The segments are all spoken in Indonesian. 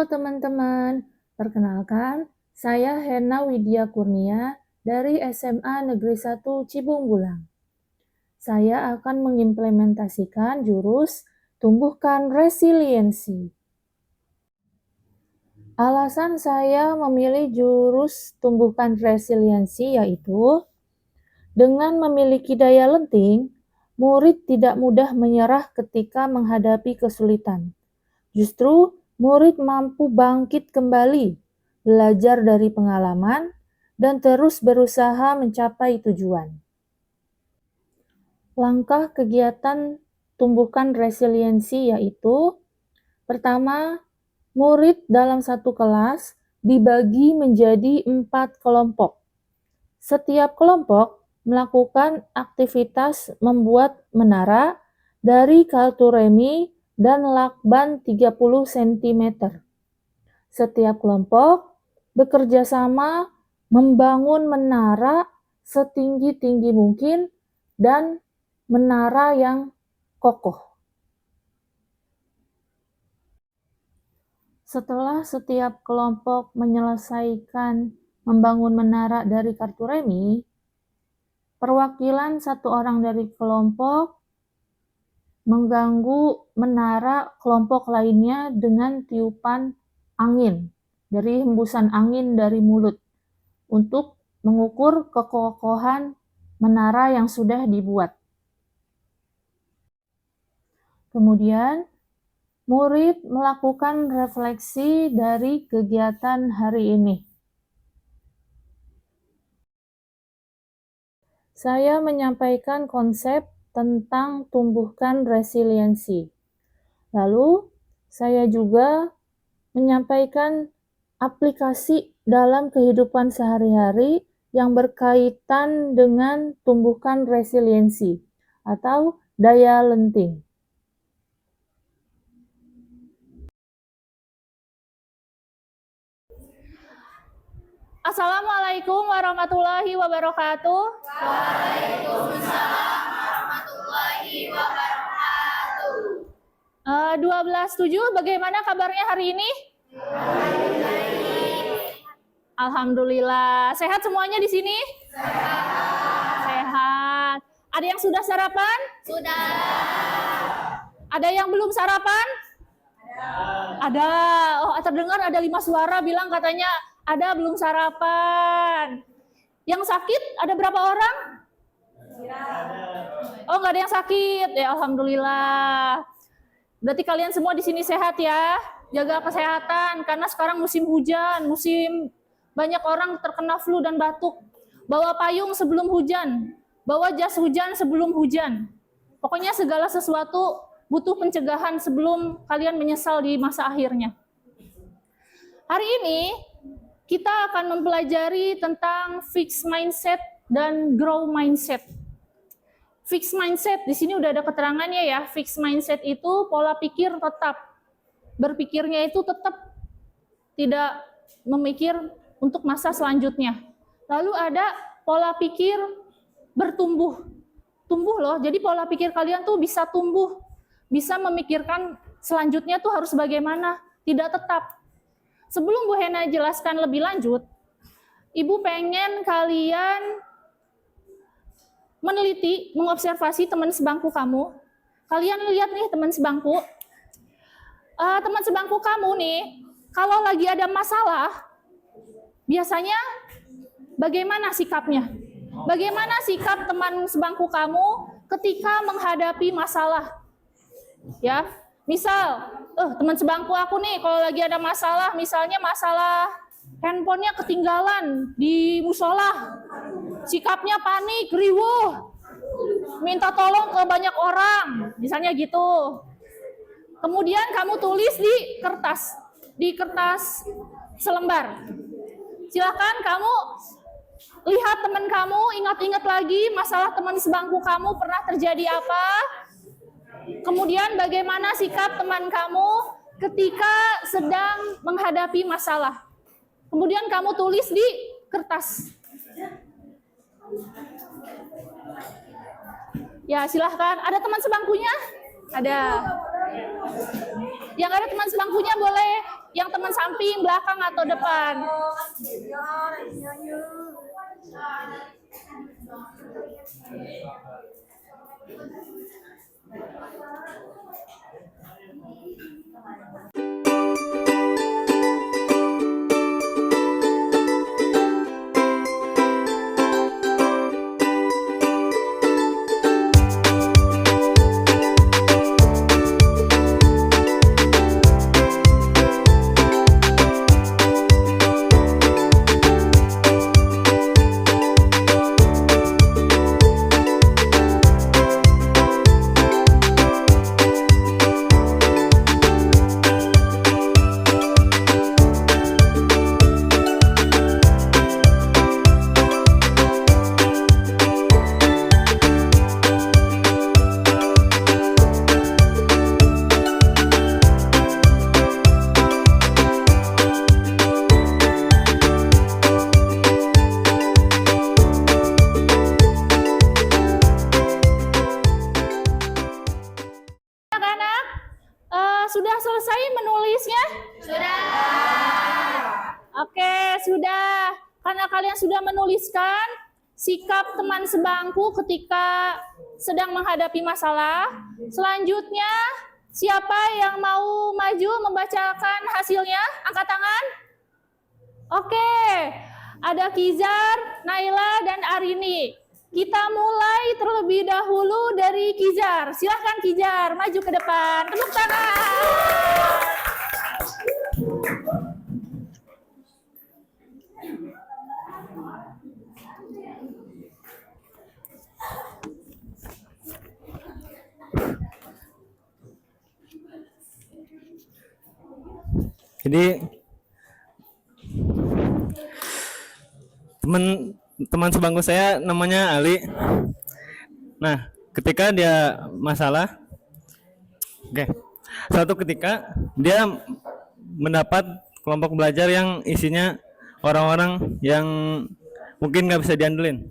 Halo teman-teman, perkenalkan saya Hena Widya Kurnia dari SMA Negeri 1 Cibunggulang. Saya akan mengimplementasikan jurus tumbuhkan resiliensi. Alasan saya memilih jurus tumbuhkan resiliensi yaitu dengan memiliki daya lenting, murid tidak mudah menyerah ketika menghadapi kesulitan. Justru murid mampu bangkit kembali, belajar dari pengalaman, dan terus berusaha mencapai tujuan. Langkah kegiatan tumbuhkan resiliensi yaitu: pertama, murid dalam satu kelas dibagi menjadi 4 kelompok. Setiap kelompok melakukan aktivitas membuat menara dari kartu remi dan lakban 30 cm. Setiap kelompok bekerja sama membangun menara setinggi-tinggi mungkin dan menara yang kokoh. Setelah setiap kelompok menyelesaikan membangun menara dari kartu remi, perwakilan satu orang dari kelompok mengganggu menara kelompok lainnya dengan tiupan angin, dari hembusan angin dari mulut, untuk mengukur kekokohan menara yang sudah dibuat. Kemudian, murid melakukan refleksi dari kegiatan hari ini. Saya menyampaikan konsep tentang tumbuhkan resiliensi. Lalu, saya juga menyampaikan aplikasi dalam kehidupan sehari-hari yang berkaitan dengan tumbuhkan resiliensi atau daya lenting. Assalamualaikum warahmatullahi wabarakatuh. Waalaikumsalam warahmatullahi wabarakatuh. 12.7, bagaimana kabarnya hari ini? Alhamdulillah. Sehat semuanya di sini? Sehat. Ada yang sudah sarapan? Sudah. Ada yang belum sarapan? Ada. Oh, terdengar ada 5 suara bilang katanya ada belum sarapan. Yang sakit ada berapa orang? Oh, nggak ada yang sakit. Ya, alhamdulillah. Berarti kalian semua di sini sehat ya. Jaga kesehatan karena sekarang musim hujan, musim banyak orang terkena flu dan batuk. Bawa payung sebelum hujan, bawa jas hujan sebelum hujan. Pokoknya segala sesuatu butuh pencegahan sebelum kalian menyesal di masa akhirnya. Hari ini kita akan mempelajari tentang fixed mindset dan grow mindset. Fixed mindset, di sini udah ada keterangannya ya. Fixed mindset itu pola pikir tetap. Berpikirnya itu tetap, tidak memikir untuk masa selanjutnya. Lalu ada pola pikir bertumbuh. Tumbuh loh, jadi pola pikir kalian tuh bisa tumbuh. Bisa memikirkan selanjutnya tuh harus bagaimana, tidak tetap. Sebelum Bu Hena jelaskan lebih lanjut, Ibu pengen kalian meneliti, mengobservasi teman sebangku kamu. Kalian lihat nih teman sebangku. Teman sebangku kamu nih, kalau lagi ada masalah, biasanya bagaimana sikapnya? Bagaimana sikap teman sebangku kamu ketika menghadapi masalah? Ya, misal, teman sebangku aku nih kalau lagi ada masalah, misalnya masalah handphonenya ketinggalan di musola, sikapnya panik, riwuh, minta tolong ke banyak orang, misalnya gitu. Kemudian kamu tulis di kertas selembar. Silakan kamu lihat teman kamu, ingat-ingat lagi masalah teman sebangku kamu pernah terjadi apa. Kemudian bagaimana sikap teman kamu ketika sedang menghadapi masalah. Kemudian kamu tulis di kertas. Ya, silahkan. Ada teman sebangkunya? Ada. Yang ada teman sebangkunya boleh Yang teman samping, belakang atau depan? Anak-anak, sudah selesai menulisnya? Sudah. Oke, sudah. Karena kalian sudah menuliskan sikap teman sebangku ketika sedang menghadapi masalah. Selanjutnya, siapa yang mau maju membacakan hasilnya? Angkat tangan. Oke, ada Kizar, Naila, dan Arini. Kita mulai terlebih dahulu dari Kizar. Silahkan Kizar, maju ke depan. Tepuk tangan. Jadi teman sebangku saya namanya Ali. Nah, ketika dia masalah, suatu ketika dia mendapat kelompok belajar yang isinya orang-orang yang mungkin nggak bisa diandelin.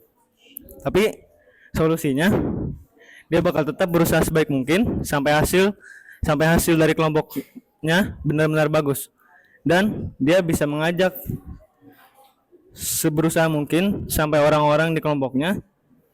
Tapi solusinya dia bakal tetap berusaha sebaik mungkin sampai hasil dari kelompoknya benar-benar bagus. Dan dia bisa mengajak seberusaha mungkin sampai orang-orang di kelompoknya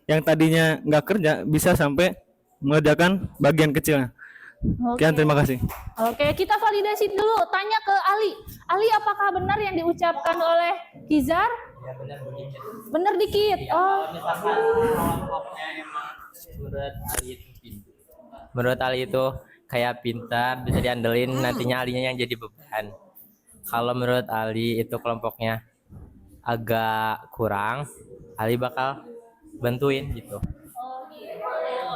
yang tadinya nggak kerja bisa sampai mengerjakan bagian kecilnya. Sekian, terima kasih. Oke, kita validasi dulu. Tanya ke Ali. Ali, apakah benar yang diucapkan oleh Kizar? Ya, benar dikit. Benar dikit. Oh. Misalkan kelompoknya emang menurut Ali itu kayak pintar, bisa diandelin, nantinya Alinya yang jadi beban. Kalau menurut Ali itu kelompoknya agak kurang, Ali bakal bantuin gitu. Oh gitu.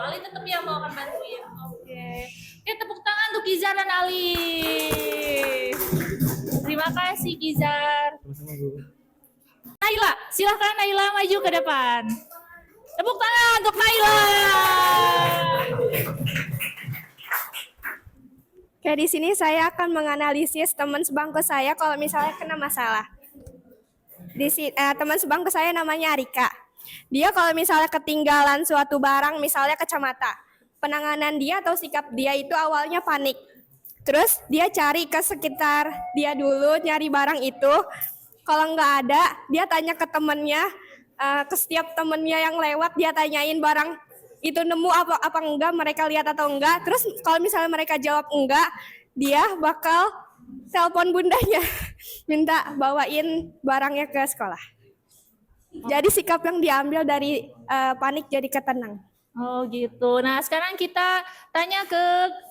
Ali tetap yang mau akan bantuin. Oke. Oke, tepuk tangan untuk Kizar dan Ali. Terima kasih Kizar. Naila, silahkan Naila maju ke depan. Tepuk tangan untuk Naila. Oke, di sini saya akan menganalisis teman sebangku saya kalau misalnya kena masalah. Teman sebangku saya namanya Arika. Dia kalau misalnya ketinggalan suatu barang, misalnya kacamata, penanganan dia atau sikap dia itu awalnya panik. Terus dia cari ke sekitar dia dulu, nyari barang itu. Kalau nggak ada, dia tanya ke temennya, ke setiap temennya yang lewat, dia tanyain barang itu nemu apa enggak, mereka lihat atau enggak. Terus kalau misalnya mereka jawab enggak, dia bakal telepon bundanya, minta bawain barangnya ke sekolah. Jadi sikap yang diambil dari panik jadi ketenang. Oh gitu. Nah sekarang kita tanya ke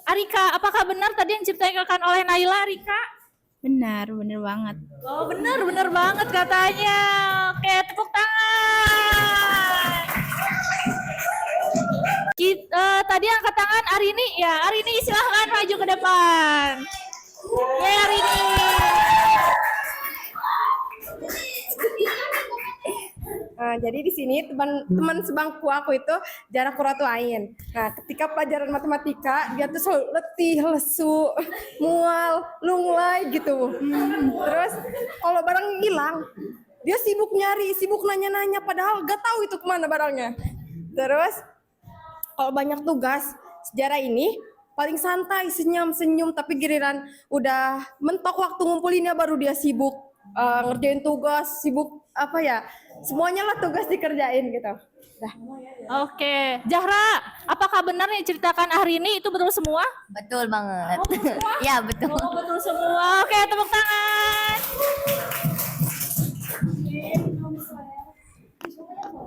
Arika, apakah benar tadi yang diceritakan oleh Naila, Arika? Benar banget. Oh benar banget katanya. Oke, tepuk tangan. Tadi angkat tangan Arini, ya Arini silahkan maju ke depan. Ya Arini. Jadi di sini teman sebangku aku itu jarak kuratu ain. Nah, ketika pelajaran matematika dia tuh selalu letih, lesu, mual, lunglai gitu. Terus kalau barang hilang, dia sibuk nyari, sibuk nanya-nanya padahal gak tahu itu kemana barangnya. Terus kalau banyak tugas sejarah ini paling santai, senyum-senyum, tapi giliran udah mentok waktu ngumpulinnya baru dia sibuk ngerjain tugas, sibuk apa ya, semuanya lah tugas dikerjain gitu. Dah. Oke, Zahra, apakah benar yang ceritakan hari ini itu betul semua? Betul banget. Oh, betul semua? Ya, betul. Oh, betul semua. Oke, tepuk tangan.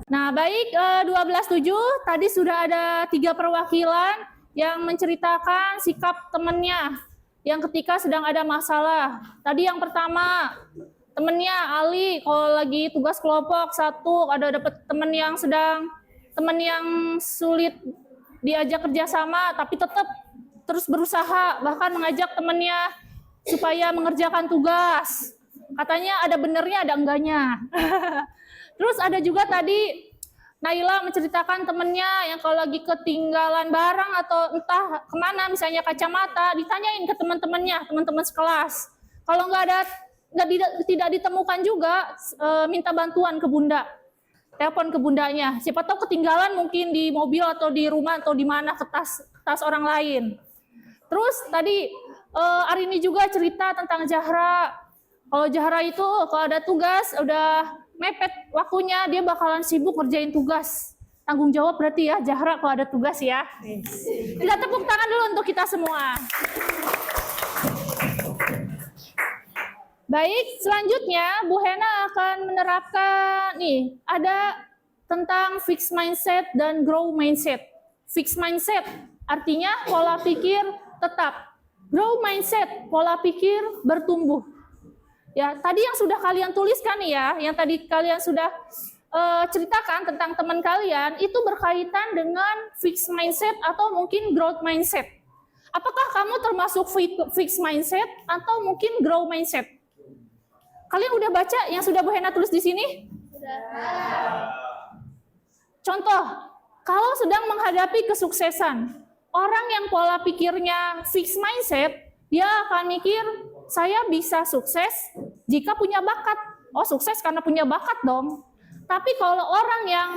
Nah, baik, 12.7 tadi sudah ada 3 perwakilan yang menceritakan sikap temannya yang ketika sedang ada masalah. Tadi yang pertama, temennya Ali kalau lagi tugas kelompok satu, ada dapat temen yang sulit diajak kerjasama, tapi tetap terus berusaha, bahkan mengajak temennya supaya mengerjakan tugas. Katanya ada benernya, ada enggaknya. Terus ada juga tadi Naila menceritakan temennya yang kalau lagi ketinggalan barang atau entah kemana, misalnya kacamata, ditanyain ke teman-temannya, teman-teman sekelas. Kalau tidak ditemukan juga, minta bantuan ke bunda, telepon ke bundanya. Siapa tahu ketinggalan mungkin di mobil atau di rumah atau di mana, ke tas orang lain. Terus tadi Arini juga cerita tentang Zahra. Kalau Zahra itu kalau ada tugas udah mepet waktunya, dia bakalan sibuk ngerjain tugas. Tanggung jawab berarti ya Zahra kalau ada tugas ya. Kita tepuk tangan dulu untuk kita semua. Baik, selanjutnya Bu Hena akan menerapkan nih, ada tentang fixed mindset dan grow mindset. Fixed mindset artinya pola pikir tetap. Grow mindset, pola pikir bertumbuh. Ya, tadi yang sudah kalian tuliskan nih ya, yang tadi kalian sudah ceritakan tentang teman kalian, itu berkaitan dengan fixed mindset atau mungkin growth mindset. Apakah kamu termasuk fixed mindset atau mungkin grow mindset? Kalian udah baca yang sudah Bu Hena tulis di sini? Sudah. Contoh, kalau sedang menghadapi kesuksesan, orang yang pola pikirnya fixed mindset, dia akan mikir, saya bisa sukses jika punya bakat. Oh, sukses karena punya bakat dong. Tapi kalau orang yang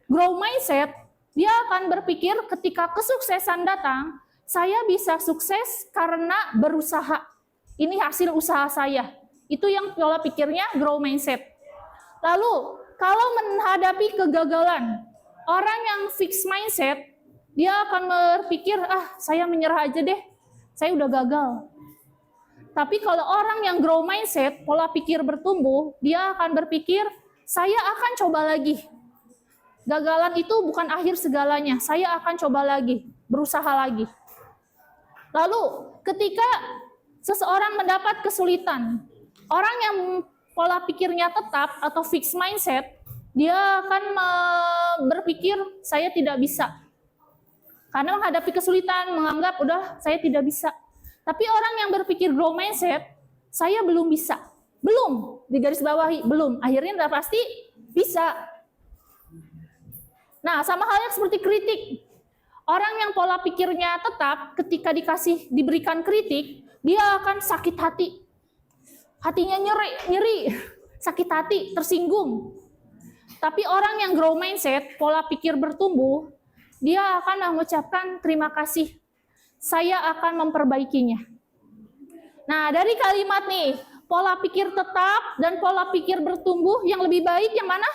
grow mindset, dia akan berpikir ketika kesuksesan datang, saya bisa sukses karena berusaha. Ini hasil usaha saya. Itu yang pola pikirnya grow mindset. Lalu, kalau menghadapi kegagalan, orang yang fixed mindset, dia akan berpikir, saya menyerah aja deh, saya udah gagal. Tapi kalau orang yang grow mindset, pola pikir bertumbuh, dia akan berpikir, saya akan coba lagi. Gagalan itu bukan akhir segalanya, saya akan coba lagi, berusaha lagi. Lalu, ketika seseorang mendapat kesulitan, orang yang pola pikirnya tetap atau fixed mindset, dia akan berpikir, saya tidak bisa. Karena menghadapi kesulitan, menganggap, udah saya tidak bisa. Tapi orang yang berpikir grow mindset, saya belum bisa. Belum, di garis bawahi, belum. Akhirnya udah pasti bisa. Nah, sama halnya seperti kritik. Orang yang pola pikirnya tetap, ketika diberikan kritik, dia akan sakit hati. Hatinya nyeri, sakit hati, tersinggung. Tapi orang yang grow mindset, pola pikir bertumbuh, dia akan mengucapkan terima kasih. Saya akan memperbaikinya. Nah, dari kalimat nih, pola pikir tetap dan pola pikir bertumbuh, yang lebih baik yang mana?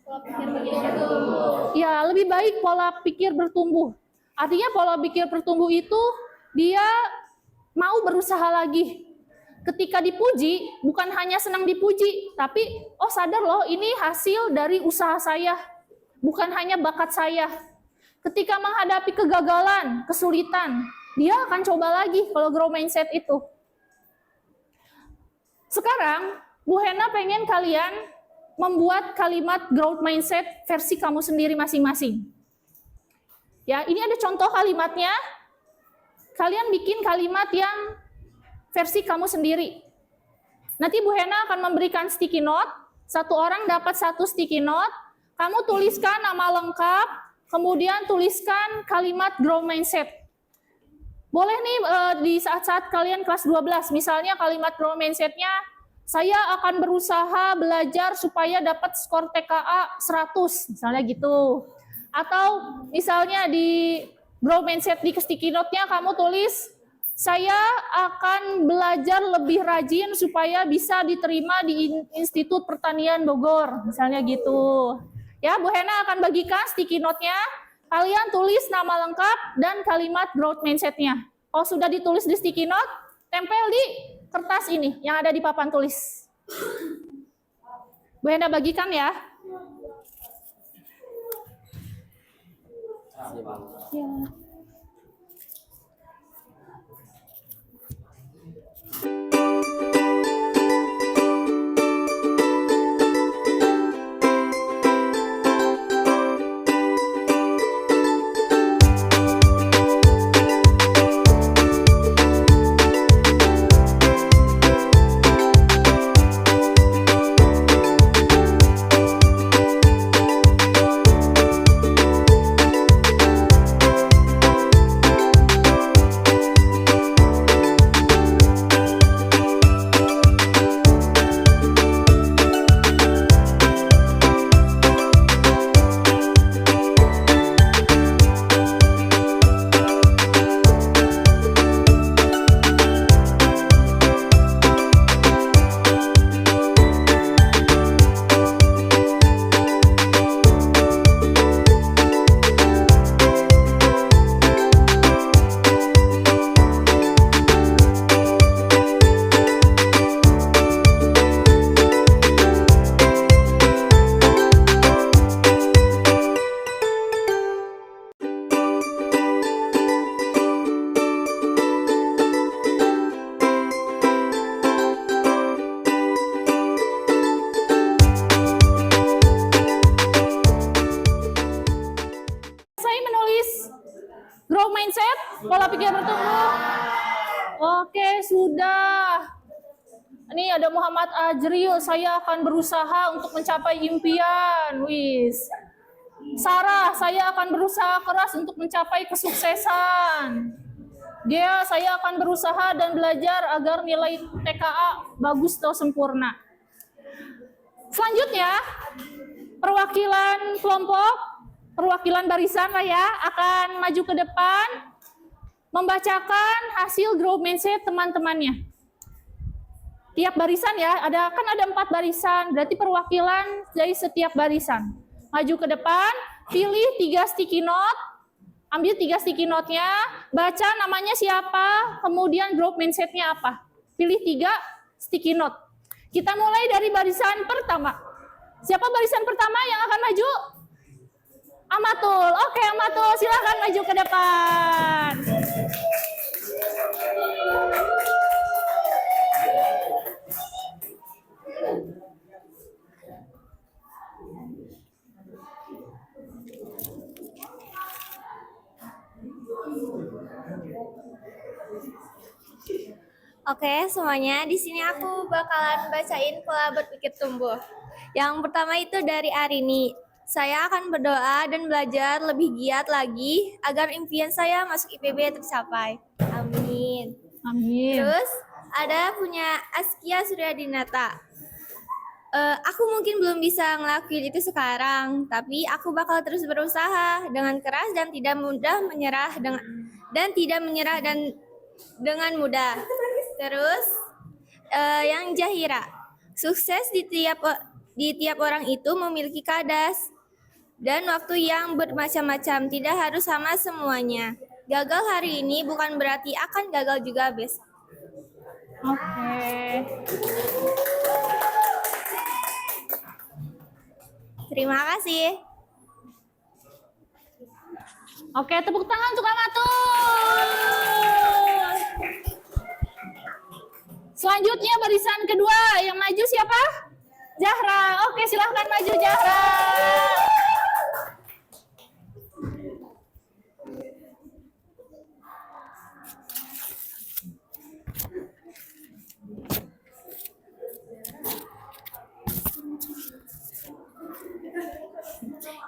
Pola pikir bertumbuh. Ya, lebih baik pola pikir bertumbuh. Artinya pola pikir bertumbuh itu dia mau berusaha lagi. Ketika dipuji, bukan hanya senang dipuji, tapi sadar loh ini hasil dari usaha saya, bukan hanya bakat saya. Ketika menghadapi kegagalan, kesulitan, dia akan coba lagi kalau grow mindset itu. Sekarang, Bu Hena pengen kalian membuat kalimat growth mindset versi kamu sendiri masing-masing. Ya, ini ada contoh kalimatnya. Kalian bikin kalimat yang versi kamu sendiri. Nanti Bu Hena akan memberikan sticky note, satu orang dapat satu sticky note, kamu tuliskan nama lengkap, kemudian tuliskan kalimat grow mindset. Boleh nih di saat-saat kalian kelas 12, misalnya kalimat grow mindset-nya, saya akan berusaha belajar supaya dapat skor TKA 100, misalnya gitu. Atau misalnya di growth mindset di sticky note-nya kamu tulis, saya akan belajar lebih rajin supaya bisa diterima di Institut Pertanian Bogor, misalnya gitu. Ya, Bu Hena akan bagikan sticky note-nya. Kalian tulis nama lengkap dan kalimat growth mindset-nya. Kalau sudah ditulis di sticky note, tempel di kertas ini yang ada di papan tulis. Bu Hena bagikan ya. Ya. Growth mindset, pola pikir bertumbuh. Oke, sudah. Ini ada Muhammad Ajril, saya akan berusaha untuk mencapai impian. Wis. Sarah, saya akan berusaha keras untuk mencapai kesuksesan. Dia, saya akan berusaha dan belajar agar nilai TKA bagus atau sempurna. Selanjutnya, perwakilan kelompok, perwakilan barisan lah ya, akan maju ke depan, membacakan hasil growth mindset teman-temannya. Tiap barisan ya, kan ada 4 barisan, berarti perwakilan dari setiap barisan. Maju ke depan, pilih 3 sticky note, ambil 3 sticky note-nya, baca namanya siapa, kemudian growth mindset-nya apa. Pilih 3 sticky note. Kita mulai dari barisan pertama. Siapa barisan pertama yang akan maju? Amatul. Oke, Amatul, silakan maju ke depan. Oke, semuanya. Di sini aku bakalan bacain pola berpikir tumbuh. Yang pertama itu dari Arini. Saya akan berdoa dan belajar lebih giat lagi agar impian saya masuk IPB tercapai. Amin. Amin. Terus ada punya Askia Suryadinata. Aku mungkin belum bisa ngelakuin itu sekarang, tapi aku bakal terus berusaha dengan keras dan tidak mudah menyerah dengan mudah. Terus yang Jahira, sukses di tiap orang itu memiliki kadas dan waktu yang bermacam-macam, tidak harus sama semuanya. Gagal hari ini bukan berarti akan gagal juga besok. Oke. Terima kasih. Oke, tepuk tangan untuk Amatul. Selanjutnya barisan kedua, yang maju siapa? Zahra. Oke, silahkan maju Zahra.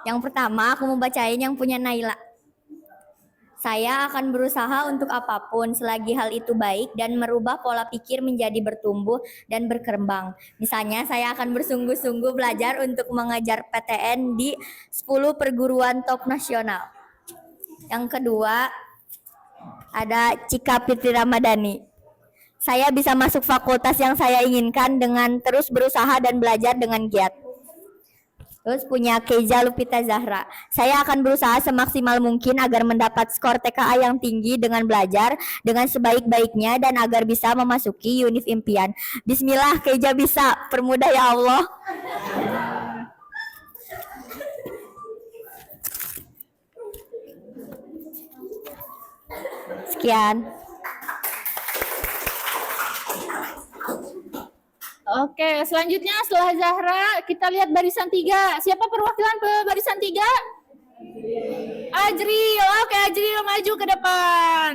Yang pertama, aku mau bacain yang punya Naila. Saya akan berusaha untuk apapun selagi hal itu baik dan merubah pola pikir menjadi bertumbuh dan berkembang. Misalnya, saya akan bersungguh-sungguh belajar untuk mengejar PTN di 10 perguruan top nasional. Yang kedua, ada Cika Fitri Ramadhani. Saya bisa masuk fakultas yang saya inginkan dengan terus berusaha dan belajar dengan giat. Terus punya Keiza Lupita Zahra. Saya akan berusaha semaksimal mungkin agar mendapat skor TKA yang tinggi dengan belajar dengan sebaik-baiknya dan agar bisa memasuki univ impian. Bismillah, Keiza bisa. Permudah ya Allah. Sekian. Oke, selanjutnya setelah Zahra, kita lihat barisan 3. Siapa perwakilan barisan 3? Ajril. Oke, Ajril maju ke depan.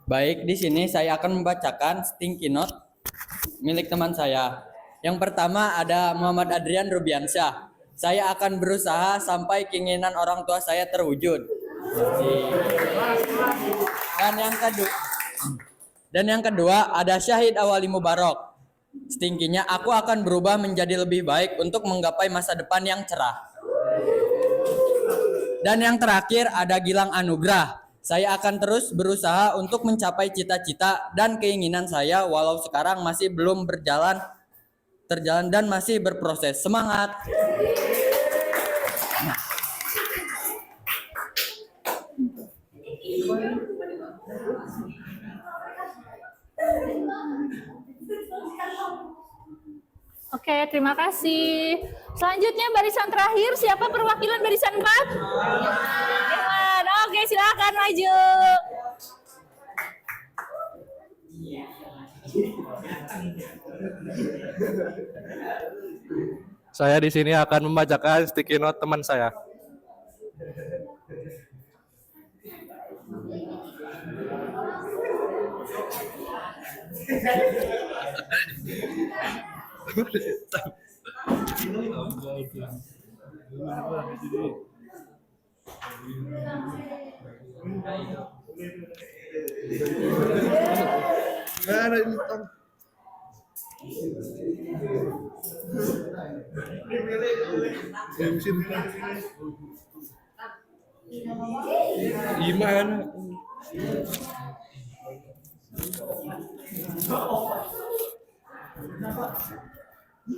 Baik, di sini saya akan membacakan sticky note milik teman saya. Yang pertama ada Muhammad Adrian Rubiansyah. Saya akan berusaha sampai keinginan orang tua saya terwujud. Dan yang kedua ada Syahid Awali Mubarok. Stingkinya, aku akan berubah menjadi lebih baik untuk menggapai masa depan yang cerah. Dan yang terakhir ada Gilang Anugrah. Saya akan terus berusaha untuk mencapai cita-cita dan keinginan saya walau sekarang masih belum terjalan dan masih berproses. Semangat! Oke, terima kasih. Selanjutnya barisan terakhir, siapa perwakilan barisan 4? Irman. Oke, silakan maju. Saya di sini akan membacakan sticky note teman saya. Gimana?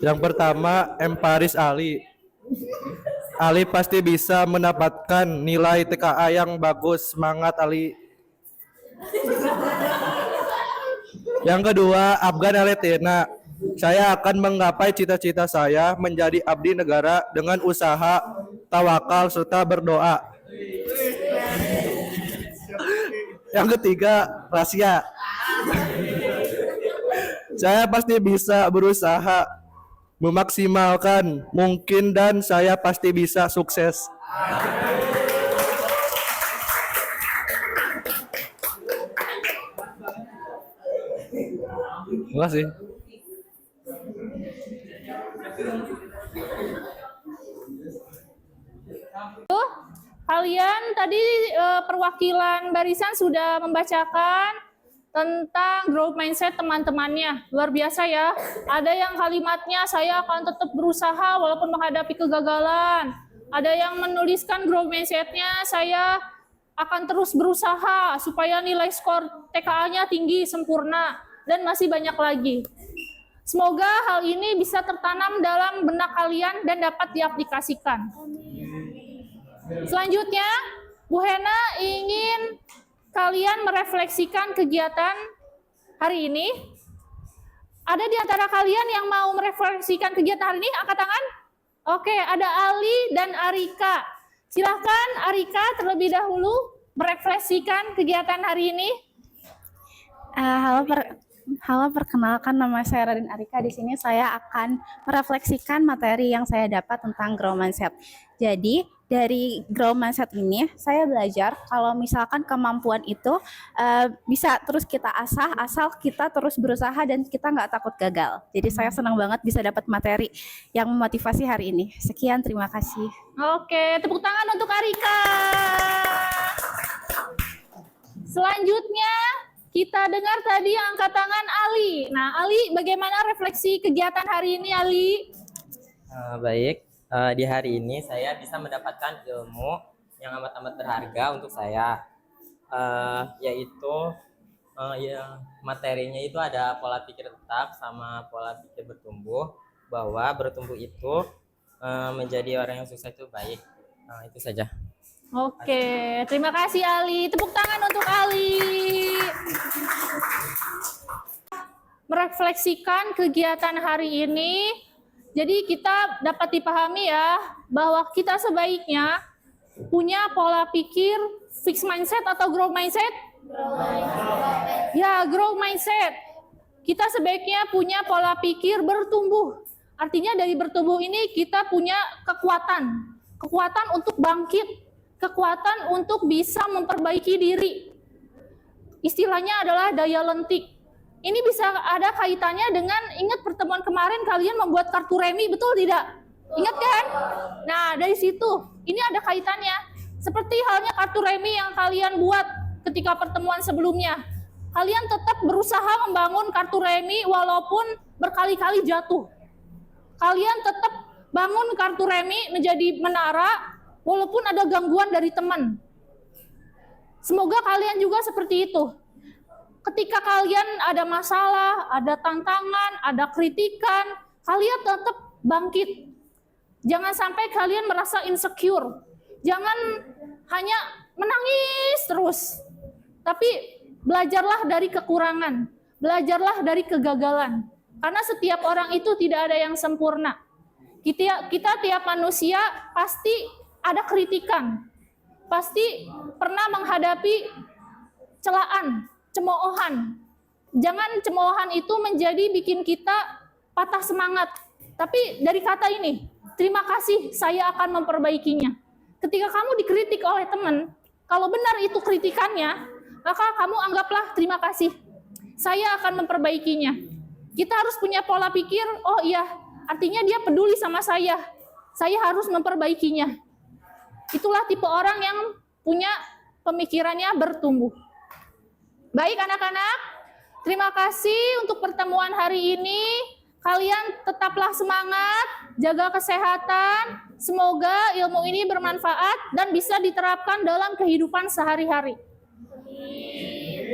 Yang pertama, M. Paris Ali. Ali pasti bisa mendapatkan nilai TKA yang bagus. Semangat Ali. Yang kedua, Afgan Aletina. Saya akan menggapai cita-cita saya menjadi abdi negara dengan usaha, tawakal, serta berdoa. Yang ketiga, Rasya. Saya pasti bisa berusaha memaksimalkan mungkin dan saya pasti bisa sukses. Terima kasih. Kalian tadi perwakilan barisan sudah membacakan tentang growth mindset teman-temannya. Luar biasa ya. Ada yang kalimatnya saya akan tetap berusaha walaupun menghadapi kegagalan. Ada yang menuliskan growth mindsetnya saya akan terus berusaha supaya nilai skor TKA-nya tinggi, sempurna, dan masih banyak lagi. Semoga hal ini bisa tertanam dalam benak kalian dan dapat diaplikasikan. Selanjutnya, Bu Hena ingin kalian merefleksikan kegiatan hari ini. Ada di antara kalian yang mau merefleksikan kegiatan hari ini? Angkat tangan. Oke, ada Ali dan Arika. Silahkan Arika terlebih dahulu merefleksikan kegiatan hari ini. Halo, perkenalkan nama saya Radin Arika. Di sini saya akan merefleksikan materi yang saya dapat tentang growth mindset. Jadi, Dari Grow Mindset ini, saya belajar kalau misalkan kemampuan itu bisa terus kita asah, asal kita terus berusaha dan kita nggak takut gagal. Jadi saya senang banget bisa dapat materi yang memotivasi hari ini. Sekian, terima kasih. Oke, tepuk tangan untuk Arika. Selanjutnya, kita dengar tadi yang angkat tangan Ali. Nah, Ali, bagaimana refleksi kegiatan hari ini, Ali? Baik, di hari ini saya bisa mendapatkan ilmu yang amat-amat berharga untuk saya, yaitu ya, materinya itu ada pola pikir tetap sama pola pikir bertumbuh, bahwa bertumbuh itu menjadi orang yang sukses itu baik. Itu saja. Oke, terima kasih Ali. Tepuk tangan untuk Ali. Merefleksikan kegiatan hari ini, jadi kita dapat dipahami ya, bahwa kita sebaiknya punya pola pikir fixed mindset atau growth mindset? Ya, growth mindset. Kita sebaiknya punya pola pikir bertumbuh. Artinya dari bertumbuh ini kita punya kekuatan untuk bangkit, kekuatan untuk bisa memperbaiki diri. Istilahnya adalah daya lentik. Ini bisa ada kaitannya dengan, ingat pertemuan kemarin kalian membuat kartu remi, betul tidak? Ingat kan? Nah, dari situ, ini ada kaitannya. Seperti halnya kartu remi yang kalian buat ketika pertemuan sebelumnya. Kalian tetap berusaha membangun kartu remi walaupun berkali-kali jatuh. Kalian tetap bangun kartu remi menjadi menara walaupun ada gangguan dari teman. Semoga kalian juga seperti itu. Ketika kalian ada masalah, ada tantangan, ada kritikan, kalian tetap bangkit. Jangan sampai kalian merasa insecure. Jangan hanya menangis terus. Tapi belajarlah dari kekurangan, belajarlah dari kegagalan. Karena setiap orang itu tidak ada yang sempurna. Kita tiap manusia pasti ada kritikan. Pasti pernah menghadapi celaan, cemoohan. Jangan cemoohan itu menjadi bikin kita patah semangat. Tapi dari kata ini, terima kasih, saya akan memperbaikinya. Ketika kamu dikritik oleh teman, kalau benar itu kritikannya, maka kamu anggaplah terima kasih, saya akan memperbaikinya. Kita harus punya pola pikir, oh iya, artinya dia peduli sama saya harus memperbaikinya. Itulah tipe orang yang punya pemikirannya bertumbuh. Baik anak-anak, terima kasih untuk pertemuan hari ini. Kalian tetaplah semangat, jaga kesehatan. Semoga ilmu ini bermanfaat dan bisa diterapkan dalam kehidupan sehari-hari.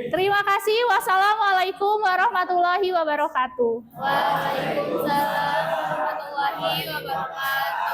Terima kasih. Wassalamualaikum warahmatullahi wabarakatuh. Waalaikumsalam warahmatullahi wabarakatuh.